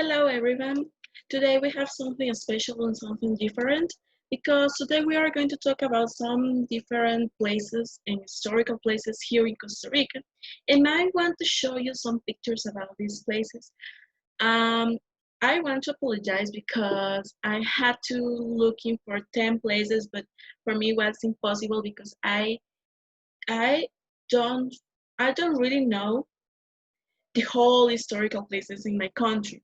Hello everyone. Today we have something special and something different because today we are going to talk about some different places and historical places here in Costa Rica. And I want to show you some pictures about these places. Um, I want to apologize because I had to looking for 10 places, but for me it was impossible because I don't I don't really know the whole historical places in my country.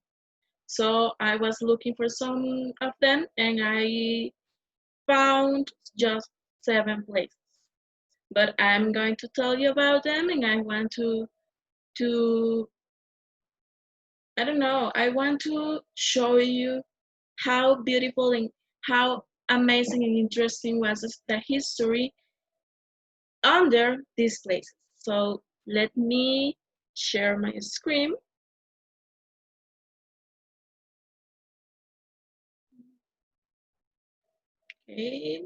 So I was looking for some of them and I found just 7 places. But I'm going to tell you about them and I want to I don't know, I want to show you how beautiful and how amazing and interesting was the history under these places. So let me share my screen. Okay,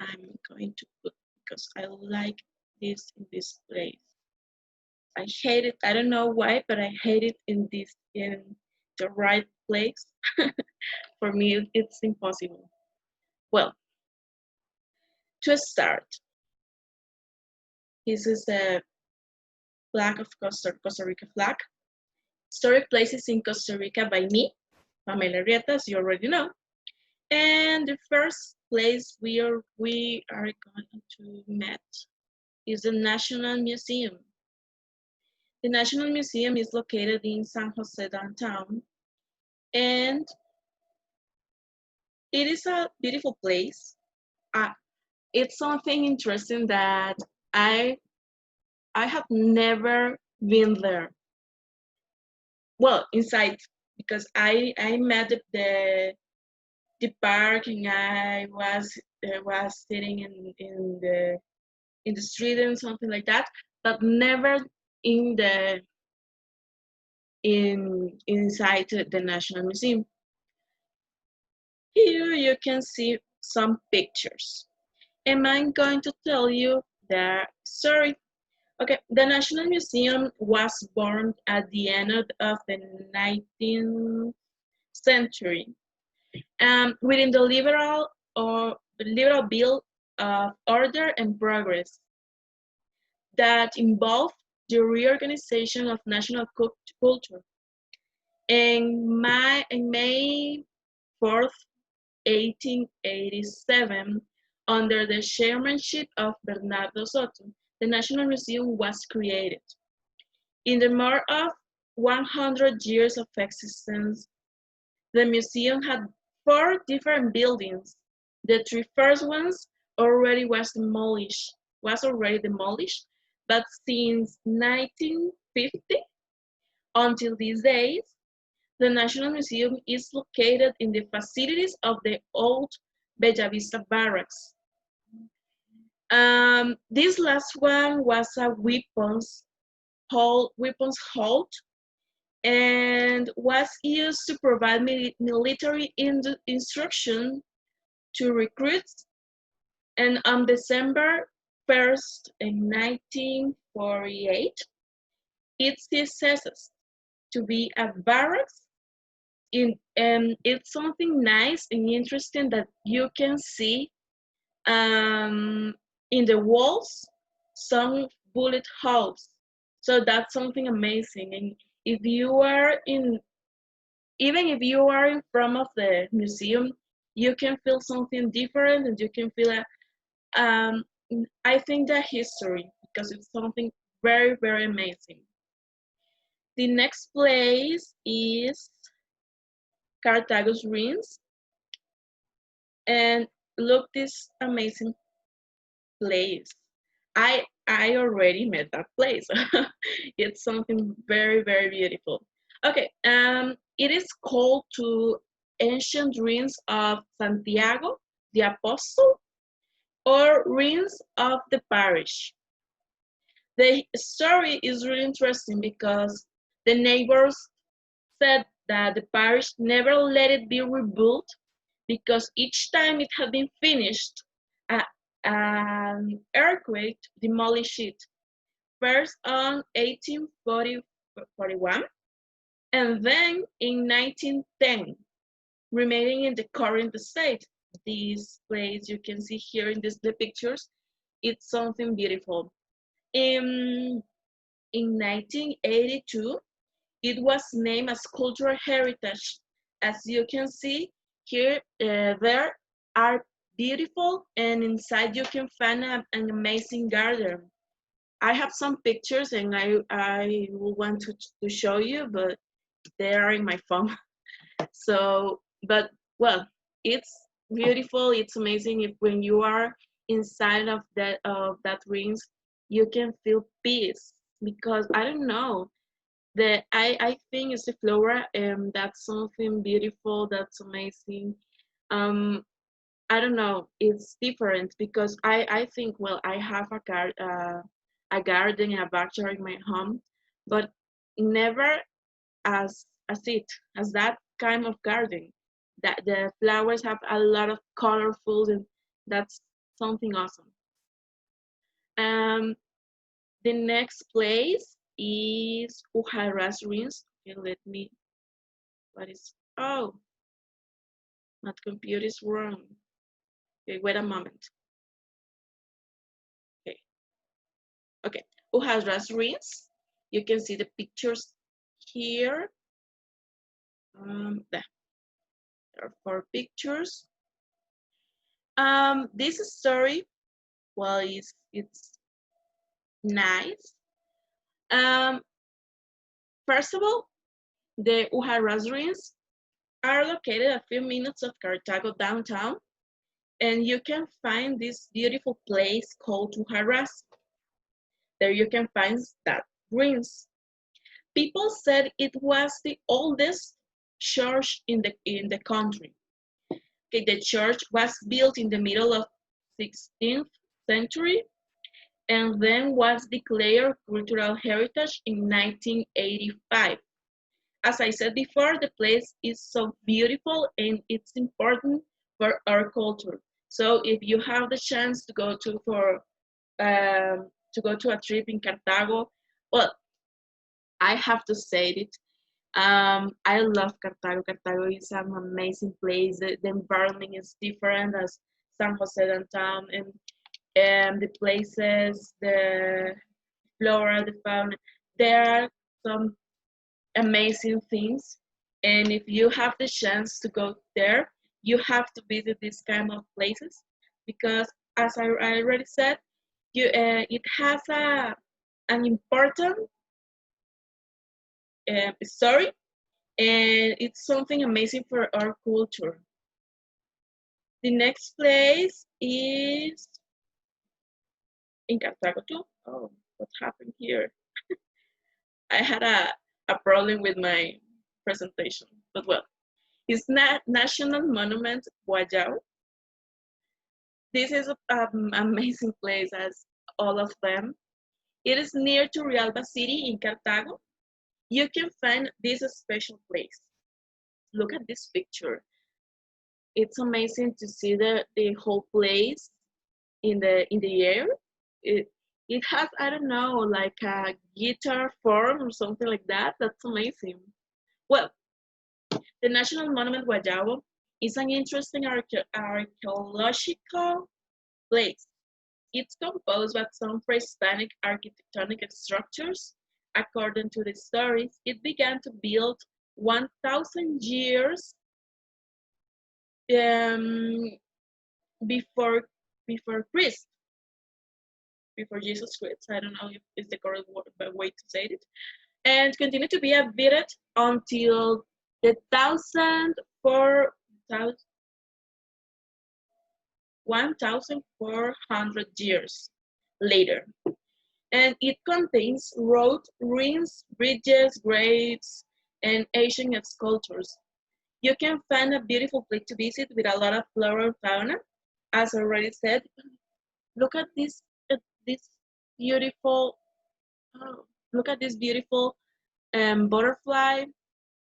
I'm going to put because I like this in this place. I hate it. I don't know why, but I hate it in the right place. For me, it's impossible. Well, to start, this is the flag of Costa Rica flag. Historic places in Costa Rica by me, Pamela Rieta, as you already know. And the first place we are going to meet is the National Museum. The National Museum is located in San Jose downtown, and it is a beautiful place. Uh, it's something interesting that I I have never been there. Well, inside because I met the park and I was sitting in the street and something like that, but never in the in inside the National Museum. Here you can see some pictures. And I'm going to tell you the story. Okay, the National Museum was born at the end of the 19th century within the liberal bill of order and progress that involved the reorganization of national culture. In May 4th, 1887, under the chairmanship of Bernardo Soto, the National Museum was created. In the more of 100 years of existence, the museum had 4 different buildings. The 3 first ones was already demolished, but since 1950 until these days, the National Museum is located in the facilities of the old Bellavista Barracks. This last one was a weapons hold and was used to provide military instruction to recruits. And on December 1st, 1948, it ceases to be a barracks. And it's something nice and interesting that you can see in the walls some bullet holes. So that's something amazing. And if you are in even if you are in front of the museum, you can feel something different and you can feel I think the history because it's something very, very amazing. The next place is Carthago's ruins, and look this amazing place. I already met that place. It's something very, very beautiful. Okay, it is called to ancient ruins of Santiago the Apostle or ruins of the parish. The story is really interesting because the neighbors said that the parish never let it be rebuilt because each time it had been finished, an earthquake demolished it. first on 1841, and then in 1910, remaining in the current state. This place you can see here in the pictures, it's something beautiful. In 1982, it was named as cultural heritage. As you can see here, there are beautiful, and inside you can find an amazing garden. I have some pictures and I will want to show you, but they are in my phone. So, but well, it's beautiful. It's amazing. If when you are inside of that rings, you can feel peace because I don't know. I think it's the flora, and that's something beautiful. That's amazing. Um, I don't know. It's different because I think, well, I have a garden, a backyard in my home, but never as it as that kind of garden. That the flowers have a lot of colorful, and that's something awesome. Um, the next place is Ujarras Ruins. Okay, let me. What is? Oh, my computer is wrong. Okay, wait a moment. Okay, okay. Ujarras Ruins. You can see the pictures here. There are four pictures. This story, well, it's nice. Um, First of all, the Ujarras ruins are located a few minutes of Cartago downtown, and you can find this beautiful place called Ujarras. There you can find that ruins. People said it was the oldest church in the country. Okay, the church was built in the middle of 16th century and then was declared cultural heritage in 1985. As I said before, the place is so beautiful and it's important for our culture. So if you have the chance to go to a trip in Cartago, well, I have to say it. I love Cartago. Cartago is an amazing place. The environment is different as San Jose downtown, and the places, the flora, the fauna. There are some amazing things. And if you have the chance to go there, you have to visit these kind of places because, as I already said, it has an important story, and it's something amazing for our culture. The next place is in Cartago too. Oh, what happened here? I had a problem with my presentation, but well, it's National Monument Guayao. This is an amazing place as all of them. It is near to Realba City in Cartago. You can find this special place. Look at this picture. It's amazing to see the whole place in the air. It it has, I don't know, like a guitar form or something like that. That's amazing. Well, the National Monument Guayabo is an interesting archaeological place. It's composed by some prehistoric architectonic structures. According to the stories, it began to build 1,000 years um, before before Christ, before Jesus Christ. I don't know if it's the correct way to say it, and continued to be updated until the 1,400 years later. And it contains road, ruins, bridges, graves, and ancient sculptures. You can find a beautiful place to visit with a lot of flora and fauna. As I already said, look at this beautiful, oh, look at this beautiful butterfly.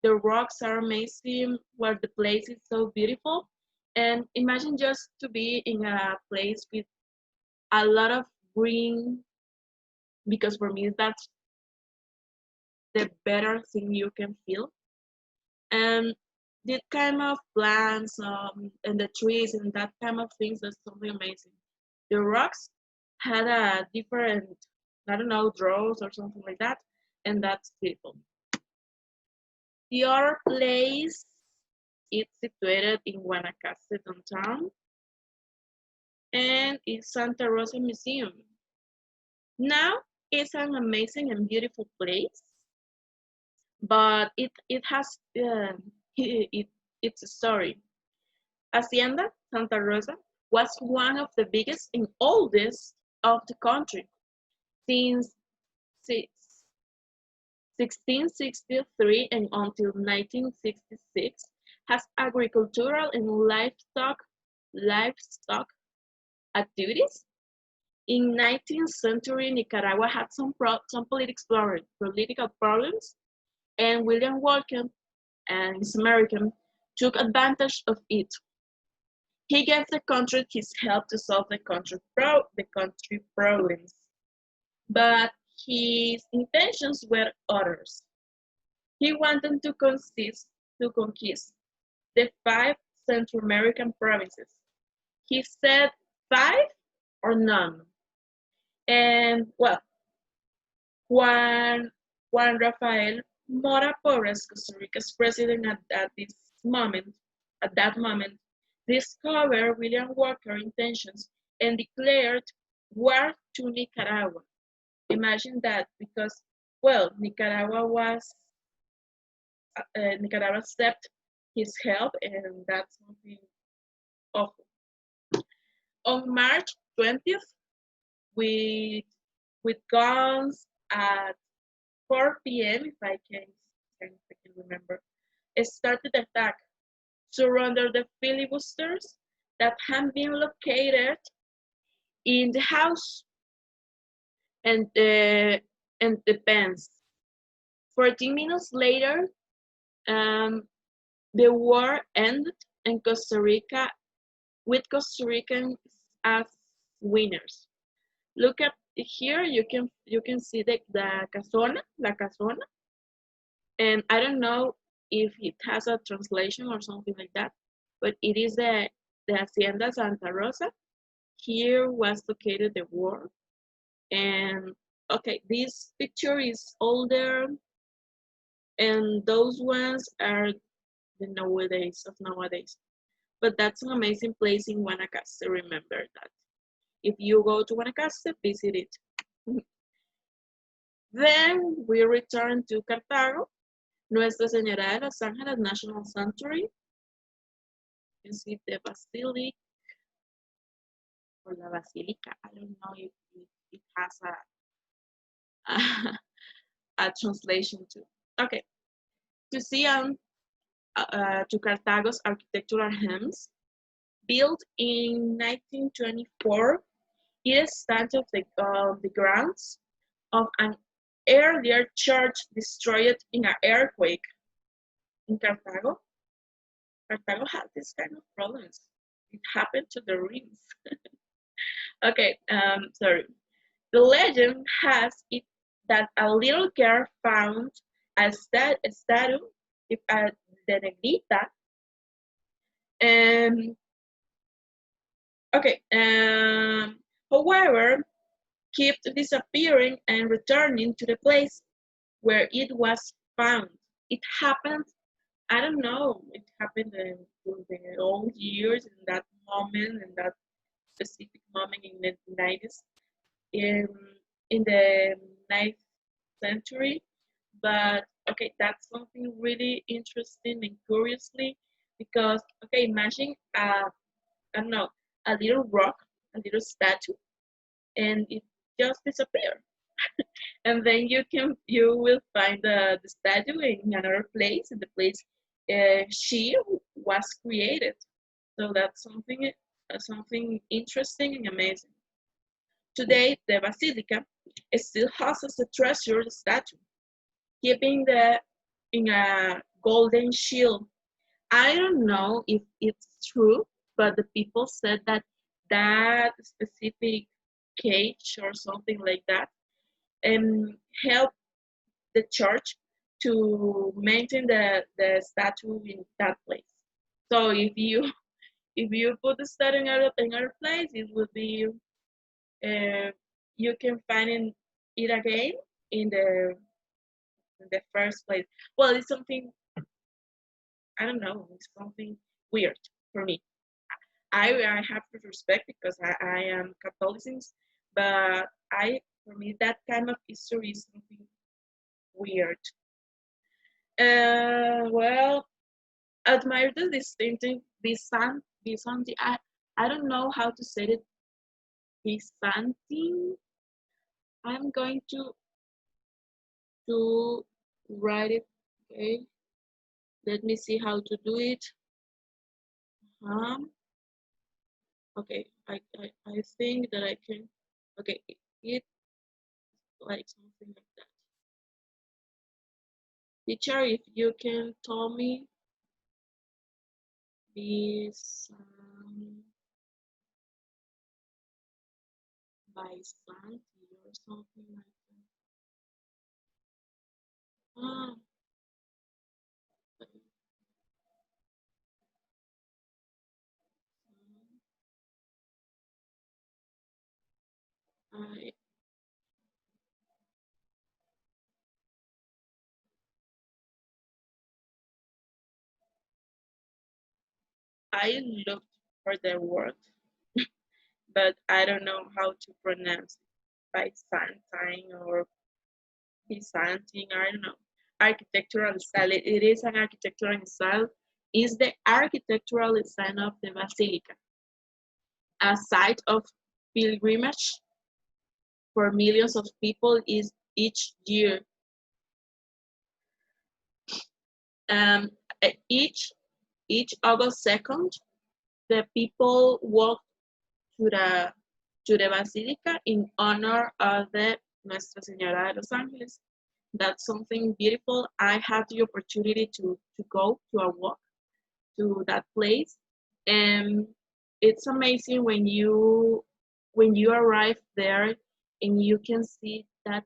The rocks are amazing, where the place is so beautiful. And imagine just to be in a place with a lot of green because for me that's the better thing you can feel. And the kind of plants and the trees and that kind of things, that's something amazing. The rocks had a different, I don't know, draws or something like that, and that's beautiful. The other place is situated in Guanacaste downtown, and it's Santa Rosa Museum. Now it's an amazing and beautiful place, but it has it's a story. Hacienda Santa Rosa was one of the biggest and oldest of the country since 1663 and until 1966 has agricultural and livestock activities. In 19th century, Nicaragua had some political problems, and William Walker, and his American, took advantage of it. He gave the country his help to solve the country problems, but his intentions were others. He wanted to conquist the five Central American provinces. He said five or none. And well, Juan Juan Rafael Mora Porras, Costa Rica's president moment, at that moment, discovered William Walker's intentions and declared war to Nicaragua. Imagine that, because well, Nicaragua accepted his help, and that's something awful. On March 20th, with guns at 4 p.m., if I can remember, it started the attack. Surrender the filibusters that had been located in the house and the pens. 14 minutes later, um, the war ended, and Costa Ricans as winners. Look at here. You can see the casona, la casona, and I don't know if it has a translation or something like that, but it is the Hacienda Santa Rosa. Here was located the war, and okay, this picture is older, and those ones are the nowadays. But that's an amazing place in Guanacaste. Remember that. If you go to Guanacaste, visit it. Then we return to Cartago, Nuestra Señora de los Ángeles National Sanctuary. You can see the basilica or la basilica. I don't know if it has a, a translation too. Okay, to see to Cartago's architectural gems, built in 1924, it stands on the grounds of an earlier church destroyed in an earthquake. In Cartago, Cartago had this kind of problems. It happened to the ruins. Okay, sorry. The legend has it that a little girl found a statue of the Negrita. Okay, however, kept disappearing and returning to the place where it was found. It happened, I don't know, it happened in the old years, in that specific moment in the 90s, in the 9th century. But okay, that's something really interesting and curiously, because okay, imagine I don't know, a little rock, a little statue, and it just disappeared. And then you will find the statue in another place, in the place she was created. So that's something interesting and amazing. Today, the basilica still houses the treasured statue, keeping the in a golden shield. I don't know if it's true, but the people said that that specific cage or something like that help the church to maintain the statue in that place. So if you put the statue in other place, it will be uh, you can find it again in the first place. Well, it's something I don't know. It's something weird for me. I have to respect because I am Catholicism, but I for me that kind of history is something weird. Well, admire the distinctive Byzantine. I don't know how to say it. Byzantine. I'm going to write it. Okay, let me see how to do it. Um, okay, I think that I can. Okay, it like something like that. Teacher, if you can tell me this by Santi or something like that. I I looked for the word, but I don't know how to pronounce it. Byzantine or Byzantine, I don't know. Architectural style. It is an architectural style. Is the architectural design of the basilica a site of pilgrimage for millions of people is each year. Um, each August 2nd, the people walk to the basilica in honor of the Nuestra Señora de los Ángeles. That's something beautiful. I had the opportunity to go to a walk to that place, and it's amazing when you arrive there and you can see that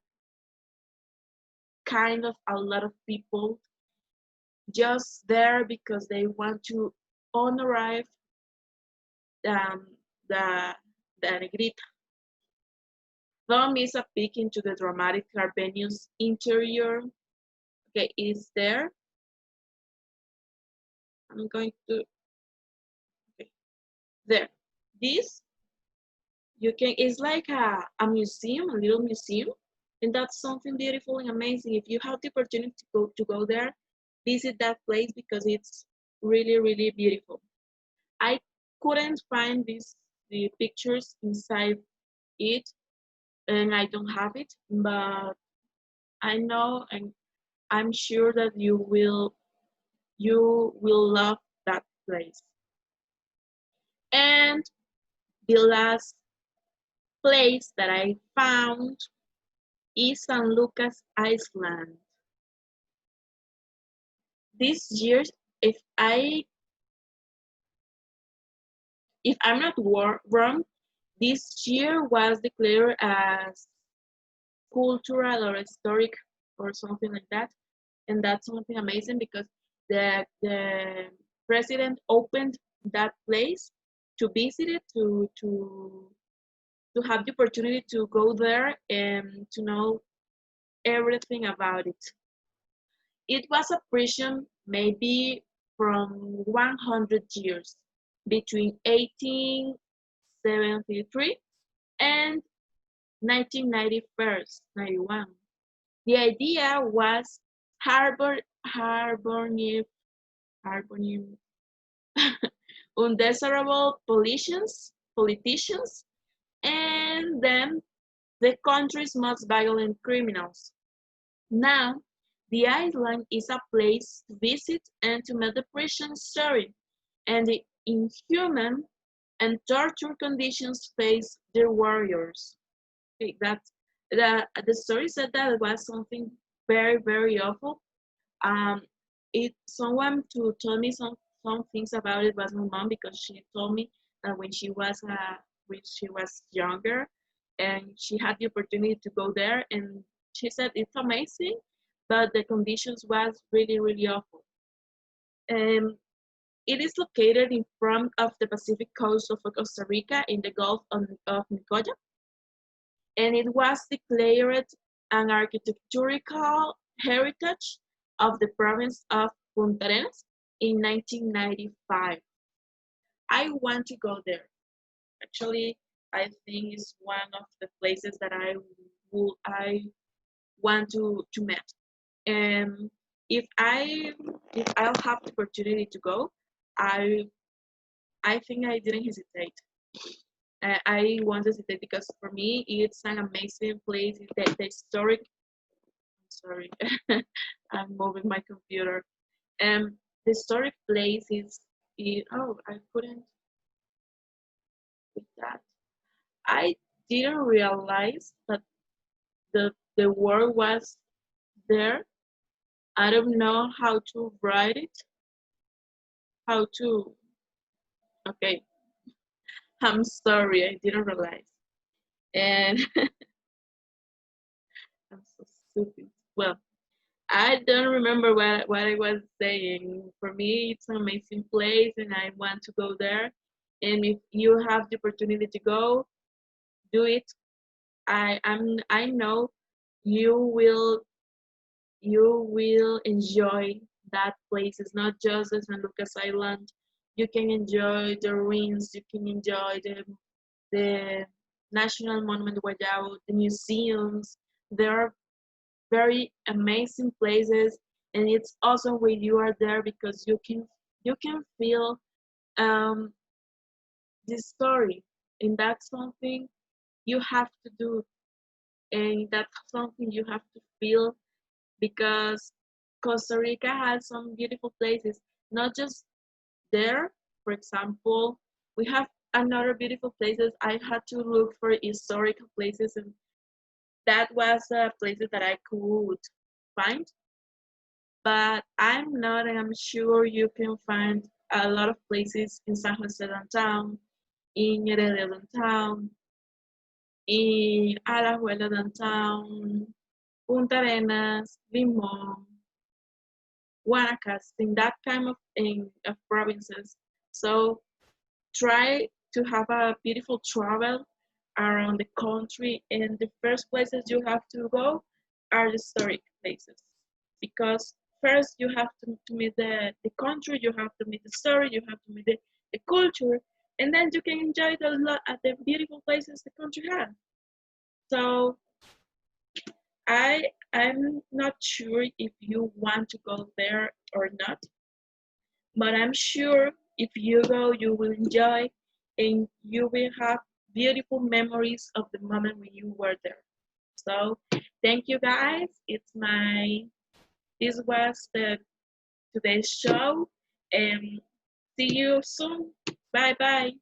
kind of a lot of people just there because they want to honor um, the the Negrita. Don't miss a peek into the dramatic venue's interior. Okay, is there. I'm going to okay, there. This you can it's like a museum, a little museum, and that's something beautiful and amazing. If you have the opportunity to go there, visit that place because it's really really beautiful. I couldn't find the pictures inside it, and I don't have it, but I know and I'm sure that you will love that place. And the last place that I found is San Lucas Island. This year, if I if I'm not wrong, this year was declared as cultural or historic or something like that, and that's something amazing because the president opened that place to visit it to have the opportunity to go there and to know everything about it. It was a prison maybe from 100 years between 1873 and 1991. The idea was harboring undesirable politicians, and then the country's most violent criminals. Now, the island is a place to visit and to meet the prison story and the inhuman and torture conditions faced their warriors. Okay, the story said that it was something very very awful. Um, it someone to tell me some things about it was my mom because she told me that when she was younger, and she had the opportunity to go there, and she said it's amazing, but the conditions was really, really awful. Um, it is located in front of the Pacific coast of Costa Rica in the Gulf of Nicoya, and it was declared an architectural heritage of the province of Punta Arenas in 1995. I want to go there. Actually, I think it's one of the places that I want to meet. And if I if I'll have the opportunity to go, I I think I didn't hesitate. I want to hesitate because for me it's an amazing place. The historic. Sorry, I'm moving my computer. The historic place oh, I couldn't with that. I didn't realize that the word was there. I don't know how to write it. How to? Okay, I'm sorry, I didn't realize. And I'm so stupid. Well, I don't remember what I was saying. For me, it's an amazing place, and I want to go there. And if you have the opportunity to go, do it. I know you will you will enjoy that place. It's not just the San Lucas Island. You can enjoy the ruins. You can enjoy the National Monument Guayabo, the museums. There are very amazing places, and it's awesome when you are there because you can feel um, this story, and that's something you have to do, and that's something you have to feel because Costa Rica has some beautiful places, not just there. For example, we have another beautiful places. I had to look for historical places, and that was places that I could find. But I'm sure you can find a lot of places in San Jose downtown, in Heredia downtown, in Alajuela downtown, Punta Arenas, Limon, Guanacaste, in that kind of provinces. So try to have a beautiful travel around the country, and the first places you have to go are the historic places because first you have to meet the country, you have to meet the story, you have to meet the culture, and then you can enjoy the beautiful places the country has. So I'm not sure if you want to go there or not, but I'm sure if you go, you will enjoy and you will have beautiful memories of the moment when you were there. So thank you guys. This was the today's show and see you soon. Bye bye.